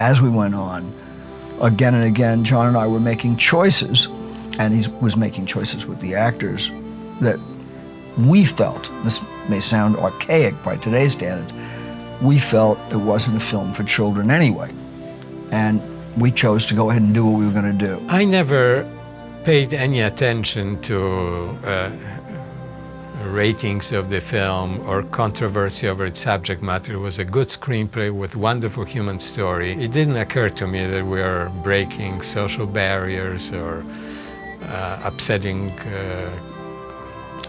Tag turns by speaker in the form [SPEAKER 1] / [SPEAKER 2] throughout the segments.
[SPEAKER 1] As we went on, again and again, John and I were making choices, and he was making choices with the actors that we felt, this may sound archaic by today's standards, we felt it wasn't a film for children anyway. And we chose to go ahead and do what we were going to do.
[SPEAKER 2] I never paid any attention to ratings of the film or controversy over its subject matter. It was a good screenplay with wonderful human story. It didn't occur to me that we are breaking social barriers or upsetting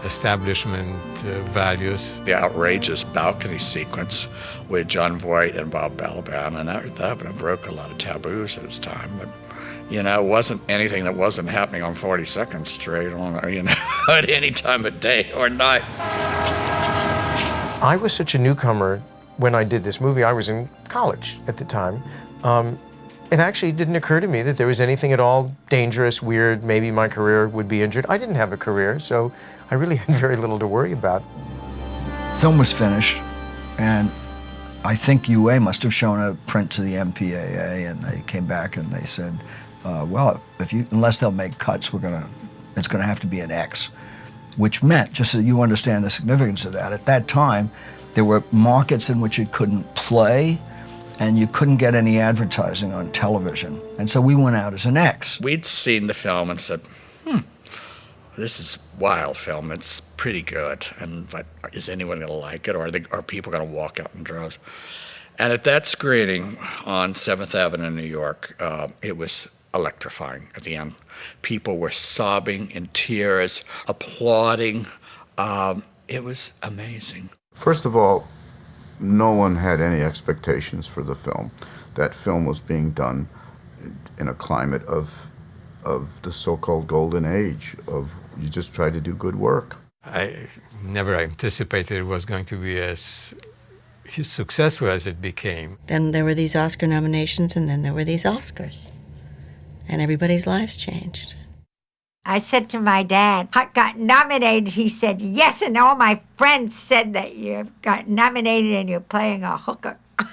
[SPEAKER 2] establishment values.
[SPEAKER 3] The outrageous balcony sequence with John Voight and Bob Balaban, and that broke a lot of taboos at its time. But, you know, it wasn't anything that wasn't happening on 42nd Street, you know, at any time of day or night.
[SPEAKER 4] I was such a newcomer when I did this movie. I was in college at the time. It actually didn't occur to me that there was anything at all dangerous, weird, maybe my career would be injured. I didn't have a career, so I really had very little to worry about.
[SPEAKER 1] Film was finished, and I think UA must have shown a print to the MPAA, and they came back and they said, well, unless they'll make cuts, it's gonna have to be an X, which meant, just so you understand the significance of that, at that time, there were markets in which it couldn't play, and you couldn't get any advertising on television. And so we went out as an X.
[SPEAKER 3] We'd seen the film and said, this is wild film, it's pretty good, but is anyone gonna like it, or are people gonna walk out in droves? And at that screening on 7th Avenue in New York, it was electrifying at the end. People were sobbing in tears, applauding. It was amazing.
[SPEAKER 5] First of all, no one had any expectations for the film. That film was being done in a climate of the so-called golden age, you just try to do good work.
[SPEAKER 2] I never anticipated it was going to be as successful as it became.
[SPEAKER 6] Then there were these Oscar nominations, and then there were these Oscars. And everybody's lives changed.
[SPEAKER 7] I said to my dad, I got nominated. He said, yes, and all my friends said that you got nominated and you're playing a hooker. I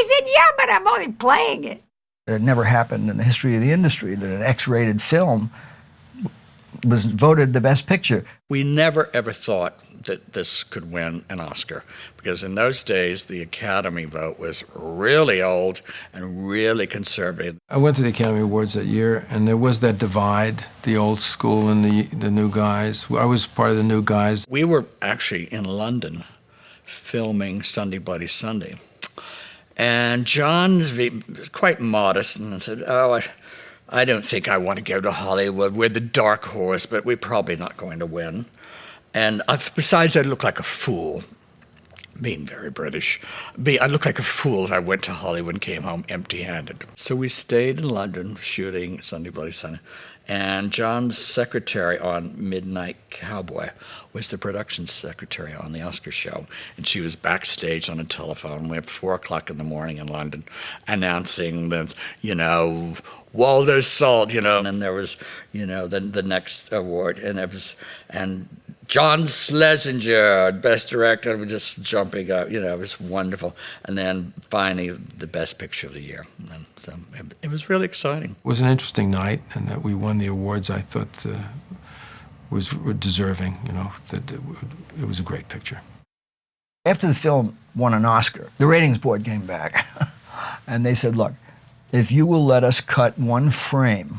[SPEAKER 7] said, yeah, but I'm only playing it.
[SPEAKER 1] It never happened in the history of the industry that an X-rated film was voted the best picture.
[SPEAKER 3] We never ever thought that this could win an Oscar, because in those days the Academy vote was really old and really conservative.
[SPEAKER 8] I went to the Academy Awards that year, and there was that divide, the old school and the new guys. I was part of the new guys.
[SPEAKER 3] We were actually in London filming Sunday Bloody Sunday. And John was quite modest and said, I don't think I want to go to Hollywood. We're the dark horse, but we're probably not going to win. And besides, I'd look like a fool, being very British. I'd look like a fool if I went to Hollywood and came home empty-handed. So we stayed in London shooting Sunday Bloody Sunday. And John's secretary on Midnight Cowboy was the production secretary on the Oscar show. And she was backstage on a telephone. We had 4 o'clock in the morning in London announcing that, Waldo's Salt, and then there was, the next award. And John Schlesinger, Best Director, was just jumping up, it was wonderful. And then finally, the Best Picture of the Year. And so it was really exciting.
[SPEAKER 8] It was an interesting night, and that we won the awards, I thought was deserving, that it was a great picture.
[SPEAKER 1] After the film won an Oscar, the ratings board came back, and they said, look, if you will let us cut 1 frame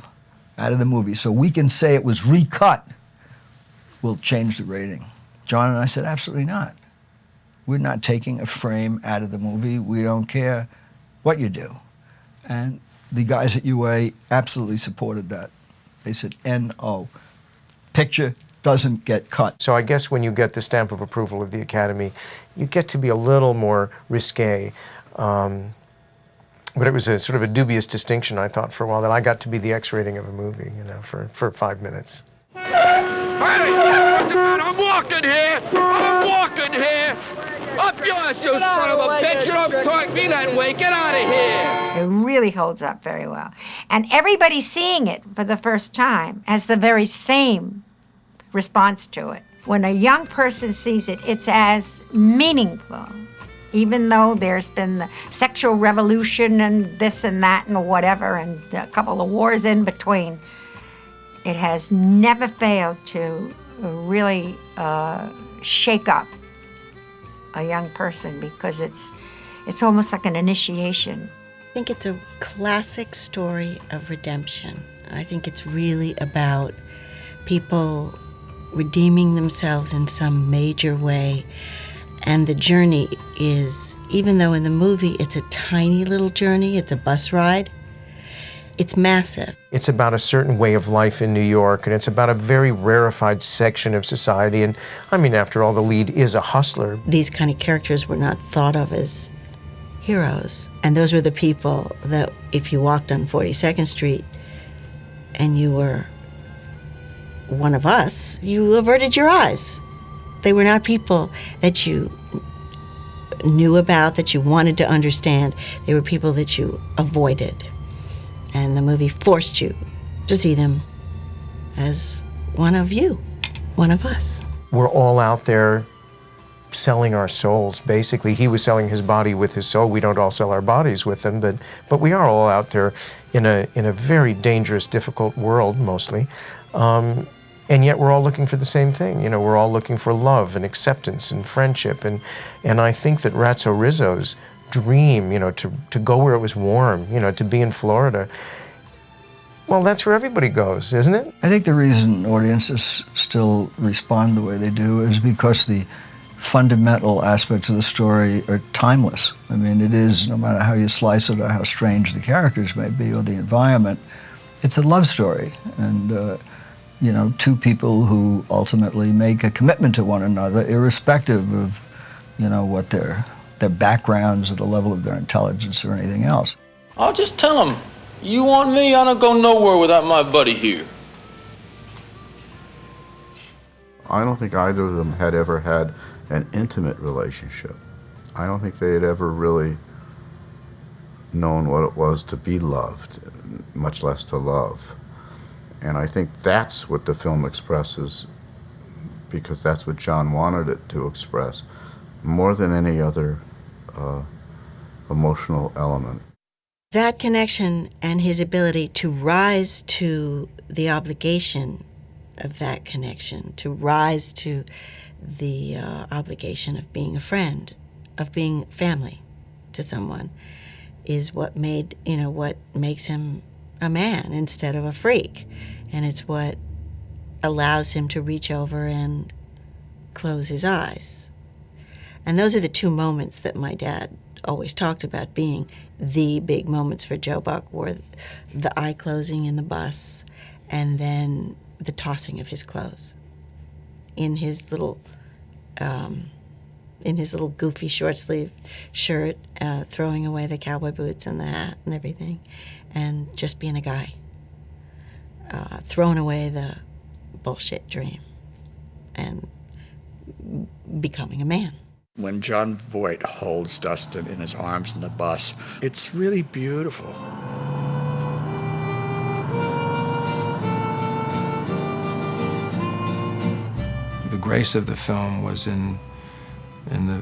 [SPEAKER 1] out of the movie so we can say it was recut, we'll change the rating. John and I said, absolutely not. We're not taking a frame out of the movie. We don't care what you do. And the guys at UA absolutely supported that. They said, N-O. Picture doesn't get cut.
[SPEAKER 4] So I guess when you get the stamp of approval of the Academy, you get to be a little more risque. But it was a sort of a dubious distinction, I thought, for a while, that I got to be the X rating of a movie, for 5 minutes.
[SPEAKER 9] I'm walking here! I'm walking here! Up yours, you son of a bitch! You don't talk me that way! Get out of here!
[SPEAKER 7] It really holds up very well. And everybody seeing it for the first time has the very same response to it. When a young person sees it, it's as meaningful even though there's been the sexual revolution and this and that and whatever, and a couple of wars in between, it has never failed to really shake up a young person, because it's almost like an initiation.
[SPEAKER 6] I think it's a classic story of redemption. I think it's really about people redeeming themselves in some major way. And the journey is, even though in the movie it's a tiny little journey, it's a bus ride, it's massive.
[SPEAKER 4] It's about a certain way of life in New York, and it's about a very rarefied section of society. And I mean, after all, the lead is a hustler.
[SPEAKER 6] These kind of characters were not thought of as heroes. And those were the people that if you walked on 42nd Street and you were one of us, you averted your eyes. They were not people that you knew about, that you wanted to understand. They were people that you avoided. And the movie forced you to see them as one of you, one of us.
[SPEAKER 4] We're all out there selling our souls, basically. He was selling his body with his soul. We don't all sell our bodies with them, but we are all out there in a very dangerous, difficult world, mostly. And yet we're all looking for the same thing. You know, we're all looking for love and acceptance and friendship. And I think that Ratso Rizzo's dream, you know, to go where it was warm, you know, to be in Florida, well, that's where everybody goes, isn't it?
[SPEAKER 1] I think the reason audiences still respond the way they do is because the fundamental aspects of the story are timeless. I mean, it is, no matter how you slice it or how strange the characters may be or the environment, it's a love story. And, you know, two people who ultimately make a commitment to one another, irrespective of, you know, what their backgrounds or the level of their intelligence or anything else.
[SPEAKER 10] I'll just tell him, you want me, I don't go nowhere without my buddy here.
[SPEAKER 5] I don't think either of them had ever had an intimate relationship. I don't think they had ever really known what it was to be loved, much less to love. And I think that's what the film expresses, because that's what John wanted it to express, more than any other emotional element.
[SPEAKER 6] That connection and his ability to rise to the obligation of that connection, to rise to the obligation of being a friend, of being family to someone, is what made, you know, what makes him a man instead of a freak. And it's what allows him to reach over and close his eyes. And those are the two moments that my dad always talked about being the big moments for Joe Buck, were the eye closing in the bus and then the tossing of his clothes in his little goofy short sleeve shirt, throwing away the cowboy boots and the hat and everything, and just being a guy, throwing away the bullshit dream and becoming a man.
[SPEAKER 3] When John Voight holds Dustin in his arms in the bus, it's really beautiful.
[SPEAKER 8] The grace of the film was in the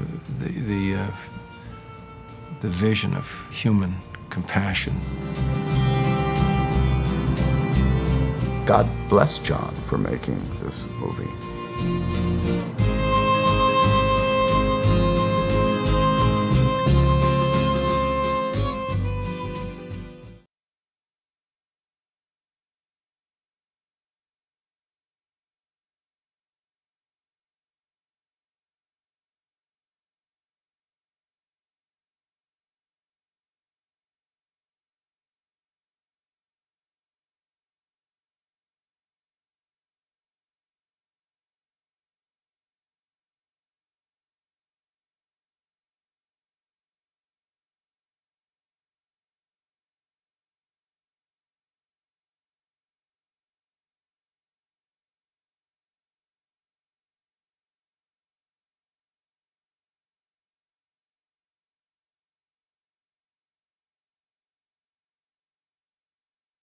[SPEAKER 8] vision of human compassion.
[SPEAKER 5] God bless John for making this movie.